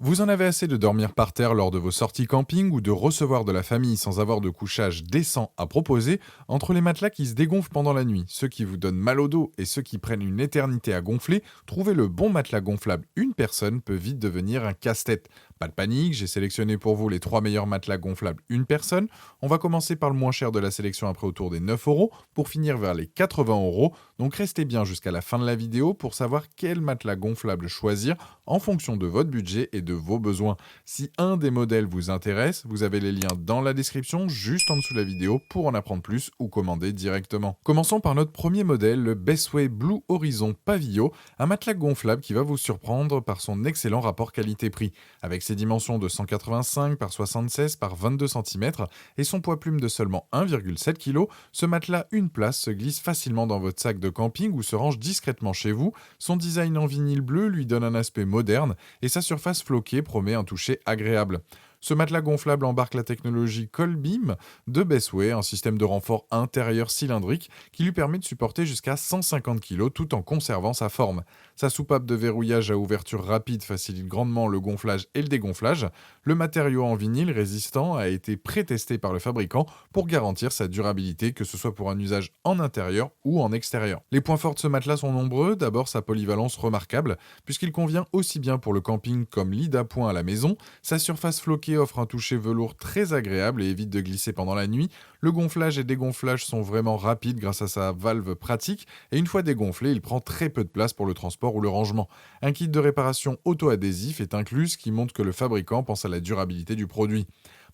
Vous en avez assez de dormir par terre lors de vos sorties camping ou de recevoir de la famille sans avoir de couchage décent à proposer? Entre les matelas qui se dégonflent pendant la nuit, ceux qui vous donnent mal au dos et ceux qui prennent une éternité à gonfler, trouver le bon matelas gonflable une personne peut vite devenir un casse-tête. Pas de panique, j'ai sélectionné pour vous les 3 meilleurs matelas gonflables une personne. On va commencer par le moins cher de la sélection après autour des 9 € pour finir vers les 80 €. Donc restez bien jusqu'à la fin de la vidéo pour savoir quel matelas gonflable choisir en fonction de votre budget et de vos besoins. Si un des modèles vous intéresse, vous avez les liens dans la description juste en dessous de la vidéo pour en apprendre plus ou commander directement. Commençons par notre premier modèle, le Bestway Blue Horizon Pavio, un matelas gonflable qui va vous surprendre par son excellent rapport qualité-prix. Avec ses dimensions de 185 par 76 par 22 cm et son poids plume de seulement 1,7 kg, ce matelas une place se glisse facilement dans votre sac de camping ou se range discrètement chez vous. Son design en vinyle bleu lui donne un aspect moderne et sa surface floquée promet un toucher agréable. Ce matelas gonflable embarque la technologie Colbeam de Bestway, un système de renfort intérieur cylindrique qui lui permet de supporter jusqu'à 150 kg tout en conservant sa forme. Sa soupape de verrouillage à ouverture rapide facilite grandement le gonflage et le dégonflage. Le matériau en vinyle résistant a été pré-testé par le fabricant pour garantir sa durabilité, que ce soit pour un usage en intérieur ou en extérieur. Les points forts de ce matelas sont nombreux. D'abord, sa polyvalence remarquable, puisqu'il convient aussi bien pour le camping comme lit d'appoint à la maison. Sa surface floquée offre un toucher velours très agréable et évite de glisser pendant la nuit. Le gonflage et dégonflage sont vraiment rapides grâce à sa valve pratique et une fois dégonflé, il prend très peu de place pour le transport ou le rangement. Un kit de réparation auto-adhésif est inclus, ce qui montre que le fabricant pense à la durabilité du produit.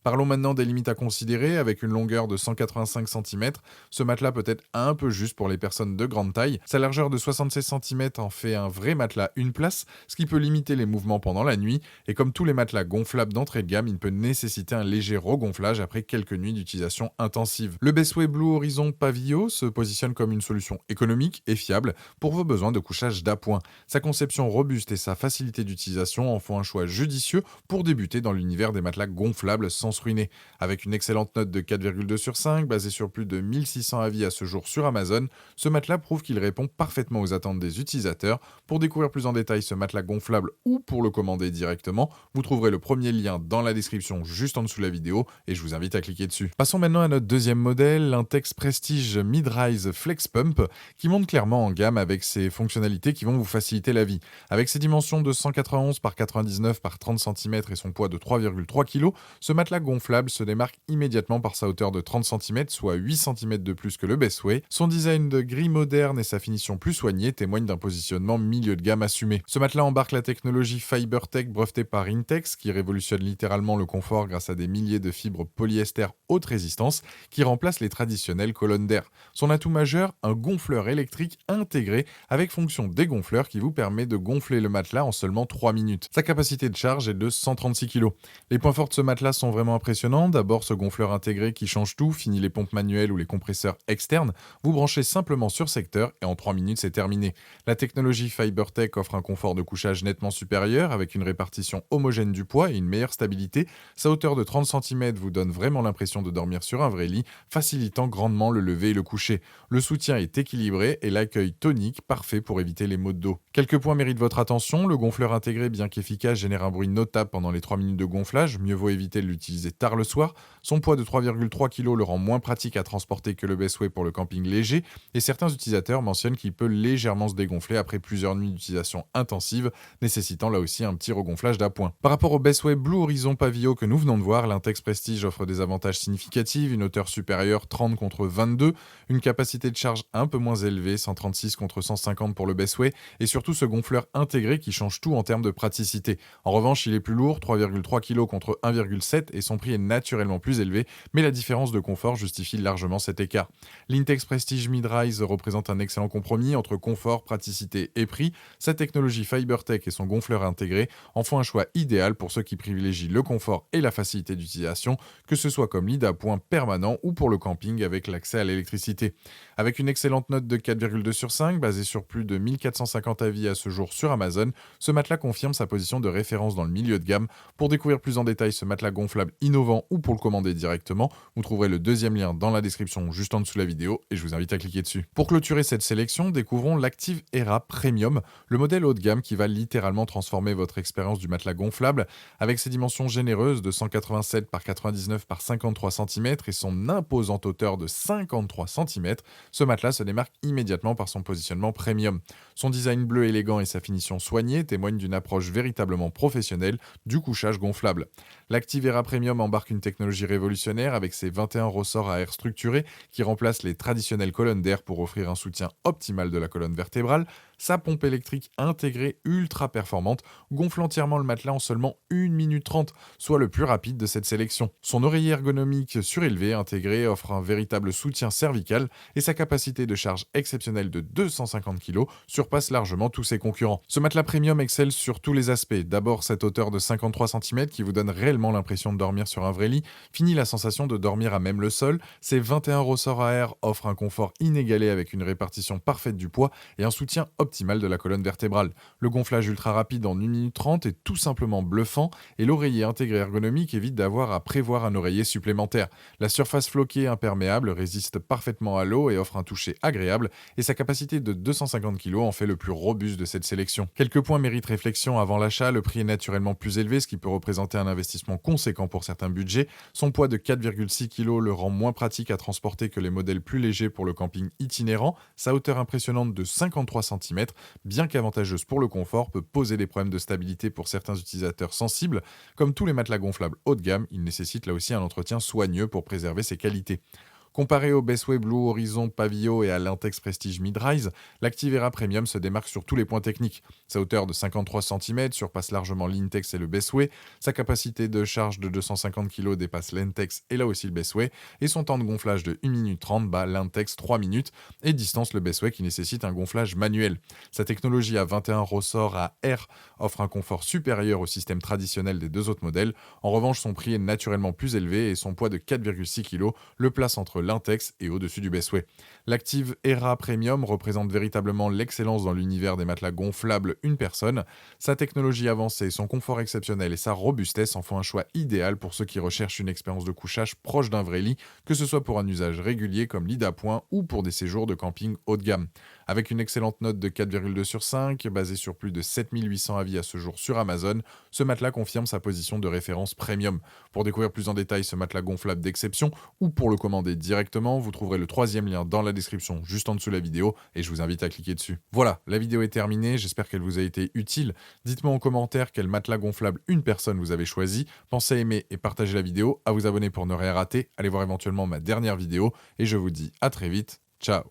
Parlons maintenant des limites à considérer. Avec une longueur de 185 cm, ce matelas peut être un peu juste pour les personnes de grande taille. Sa largeur de 76 cm en fait un vrai matelas une place, ce qui peut limiter les mouvements pendant la nuit. Et comme tous les matelas gonflables d'entrée de gamme, il peut nécessiter un léger regonflage après quelques nuits d'utilisation intensive. Le Bestway Blue Horizon Pavio se positionne comme une solution économique et fiable pour vos besoins de couchage d'appoint. Sa conception robuste et sa facilité d'utilisation en font un choix judicieux pour débuter dans l'univers des matelas gonflables sans se ruiner. Avec une excellente note de 4,2 sur 5, basée sur plus de 1600 avis à ce jour sur Amazon, ce matelas prouve qu'il répond parfaitement aux attentes des utilisateurs. Pour découvrir plus en détail ce matelas gonflable ou pour le commander directement, vous trouverez le premier lien dans la description juste en dessous de la vidéo et je vous invite à cliquer dessus. Passons maintenant à notre deuxième modèle, l'Intex Prestige Mid-Rise Flex Pump, qui monte clairement en gamme avec ses fonctionnalités qui vont vous faciliter la vie. Avec ses dimensions de 191 par 99 par 30 cm et son poids de 3,3 kg, ce matelas gonflable se démarque immédiatement par sa hauteur de 30 cm, soit 8 cm de plus que le Bestway. Son design de gris moderne et sa finition plus soignée témoignent d'un positionnement milieu de gamme assumé. Ce matelas embarque la technologie FiberTech brevetée par Intex, qui révolutionne littéralement le confort grâce à des milliers de fibres polyester haute résistance qui remplacent les traditionnelles colonnes d'air. Son atout majeur, un gonfleur électrique intégré avec fonction dégonfleur qui vous permet de gonfler le matelas en seulement 3 minutes. Sa capacité de charge est de 136 kg. Les points forts de ce matelas sont vraiment impressionnants. D'abord, ce gonfleur intégré qui change tout, fini les pompes manuelles ou les compresseurs externes. Vous branchez simplement sur secteur et en 3 minutes, c'est terminé. La technologie FiberTech offre un confort de couchage nettement supérieur avec une répartition homogène du poids et une meilleure stabilité. Sa hauteur de 30 cm vous donne vraiment l'impression de dormir sur un vrai lit, facilitant grandement le lever et le coucher. Le soutien est équilibré et l'accueil tonique, parfait pour éviter les maux de dos. Quelques points méritent votre attention. Le gonfleur intégré, bien qu'efficace, génère un bruit notable pendant les 3 minutes de gonflage. Mieux vaut éviter de l'utiliser tard le soir. Son poids de 3,3 kg le rend moins pratique à transporter que le Bestway pour le camping léger et certains utilisateurs mentionnent qu'il peut légèrement se dégonfler après plusieurs nuits d'utilisation intensive, nécessitant là aussi un petit regonflage d'appoint. Par rapport au Bestway Blue Horizon Pavio que nous venons de voir, l'Intex Prestige offre des avantages significatifs, une hauteur supérieure 30 contre 22, une capacité de charge un peu moins élevée, 136 contre 150 pour le Bestway, et surtout ce gonfleur intégré qui change tout en termes de praticité. En revanche, il est plus lourd, 3,3 kg contre 1,7 et son prix est naturellement plus élevé, mais la différence de confort justifie largement cet écart. L'Intex Prestige Mid-Rise représente un excellent compromis entre confort, praticité et prix. Sa technologie FiberTech et son gonfleur intégré en font un choix idéal pour ceux qui privilégient le confort et la facilité d'utilisation, que ce soit comme lit d'appoint permanent ou pour le camping avec l'accès à l'électricité. Avec une excellente note de 4,2 sur 5, basée sur plus de 1450 avis à ce jour sur Amazon, ce matelas confirme sa position de référence dans le milieu de gamme. Pour découvrir plus en détail ce matelas gonflable innovant ou pour le commander directement, vous trouverez le deuxième lien dans la description juste en dessous de la vidéo et je vous invite à cliquer dessus. Pour clôturer cette sélection, découvrons l'Active Era Premium, le modèle haut de gamme qui va littéralement transformer votre expérience du matelas gonflable. Avec ses dimensions généreuses de 187 par 99 par 53 cm et son imposante hauteur de 53 cm, ce matelas se démarque immédiatement par son positionnement premium. Son design bleu élégant et sa finition soignée témoignent d'une approche véritablement professionnelle du couchage gonflable. L'Active Era Premium embarque une technologie révolutionnaire avec ses 21 ressorts à air structurés qui remplacent les traditionnelles colonnes d'air pour offrir un soutien optimal de la colonne vertébrale. Sa pompe électrique intégrée ultra performante gonfle entièrement le matelas en seulement 1 minute 30, soit le plus rapide de cette sélection. Son oreiller ergonomique surélevé intégré offre un véritable soutien cervical et sa capacité de charge exceptionnelle de 250 kg surpasse largement tous ses concurrents. Ce matelas premium excelle sur tous les aspects. D'abord cette hauteur de 53 cm qui vous donne réellement l'impression de dormir sur un vrai lit, fini la sensation de dormir à même le sol. Ses 21 ressorts à air offrent un confort inégalé avec une répartition parfaite du poids et un soutien optimal de la colonne vertébrale. Le gonflage ultra rapide en 1 minute 30 est tout simplement bluffant et l'oreiller intégré ergonomique évite d'avoir à prévoir un oreiller supplémentaire. La surface floquée imperméable résiste parfaitement à l'eau et offre un toucher agréable et sa capacité de 250 kg en fait le plus robuste de cette sélection. Quelques points méritent réflexion avant l'achat, le prix est naturellement plus élevé, ce qui peut représenter un investissement conséquent pour certains budgets. Son poids de 4,6 kg le rend moins pratique à transporter que les modèles plus légers pour le camping itinérant. Sa hauteur impressionnante de 53 cm, bien qu'avantageuse pour le confort, peut poser des problèmes de stabilité pour certains utilisateurs sensibles. Comme tous les matelas gonflables haut de gamme, il nécessite là aussi un entretien soigneux pour préserver ses qualités. Comparé au Bestway Blue Horizon Pavio et à l'Intex Prestige Mid-Rise, l'Active Era Premium se démarque sur tous les points techniques. Sa hauteur de 53 cm surpasse largement l'Intex et le Bestway, sa capacité de charge de 250 kg dépasse l'Intex et là aussi le Bestway, et son temps de gonflage de 1 minute 30 bat l'Intex 3 minutes et distance le Bestway qui nécessite un gonflage manuel. Sa technologie à 21 ressorts à air offre un confort supérieur au système traditionnel des deux autres modèles. En revanche, son prix est naturellement plus élevé et son poids de 4,6 kg le place entre l'Intex et au-dessus du Bestway. L'Active Era Premium représente véritablement l'excellence dans l'univers des matelas gonflables une personne. Sa technologie avancée, son confort exceptionnel et sa robustesse en font un choix idéal pour ceux qui recherchent une expérience de couchage proche d'un vrai lit, que ce soit pour un usage régulier comme lit d'appoint ou pour des séjours de camping haut de gamme. Avec une excellente note de 4,2 sur 5, basée sur plus de 7800 avis à ce jour sur Amazon, ce matelas confirme sa position de référence premium. Pour découvrir plus en détail ce matelas gonflable d'exception ou pour le commander directement, vous trouverez le troisième lien dans la description juste en dessous de la vidéo et je vous invite à cliquer dessus. Voilà, la vidéo est terminée, j'espère qu'elle vous a été utile. Dites-moi en commentaire quel matelas gonflable une personne vous avez choisi. Pensez à aimer et partager la vidéo, à vous abonner pour ne rien rater, allez voir éventuellement ma dernière vidéo et je vous dis à très vite. Ciao.